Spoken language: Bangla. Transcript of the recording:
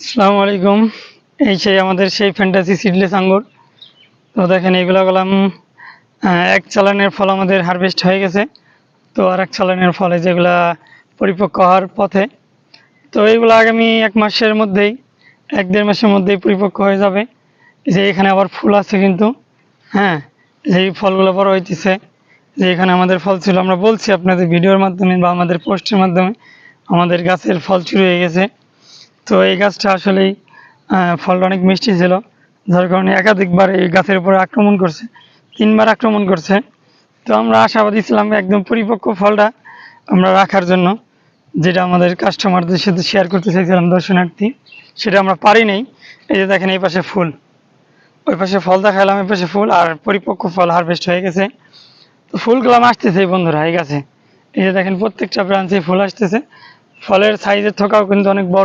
আসসালামু আলাইকুম। এই সেই আমাদের সেই ফ্যান্টাসি সিডলেস আঙ্গুর। তো দেখেন এগুলা কলাম এক চালানের ফল আমাদের হারভেস্ট হয়ে গেছে। তো আর এক চালানের ফলে যেগুলা পরিপক্ক হওয়ার পথে। তো এইগুলো আগামী 1 মাসের মধ্যেই 1-1.5 মাসের মধ্যেই পরিপক্ক হয়ে যাবে। যে এখানে আবার ফুল আছে কিন্তু, হ্যাঁ, যেই ফলগুলো বড় হইতেছে, যে এখানে আমাদের ফল ছিল, আমরা বলছি আপনাদের ভিডিওর মাধ্যমে বা আমাদের পোস্টের মাধ্যমে আমাদের গাছের ফল শুরু হয়ে গেছে। তো এই গাছটা আসলেই ফলটা অনেক মিষ্টি ছিল, যার কারণে একাধিকবার এই গাছের উপরে আক্রমণ করছে, 3বার আক্রমণ করছে। তো আমরা আশাবাদী ছিলাম একদম পরিপক্ক ফলটা আমরা রাখার জন্য, যেটা আমাদের কাস্টমারদের সাথে শেয়ার করতে চাইছিলাম দর্শনার্থী, সেটা আমরা পারি নাই। এই যে দেখেন এই পাশে ফুল, ওই পাশে ফল দেখালাম, এই পাশে ফুল, আর পরিপক্ক ফল হারভেস্ট হয়ে গেছে। তো ফুলগুলো আসতেছে এই বন্ধুরা এই গাছে, এই যে দেখেন প্রত্যেকটা ব্রাঞ্চে ফুল আসতেছে। ফলের সাইজের থোকাও কিন্তু অনেক বড়।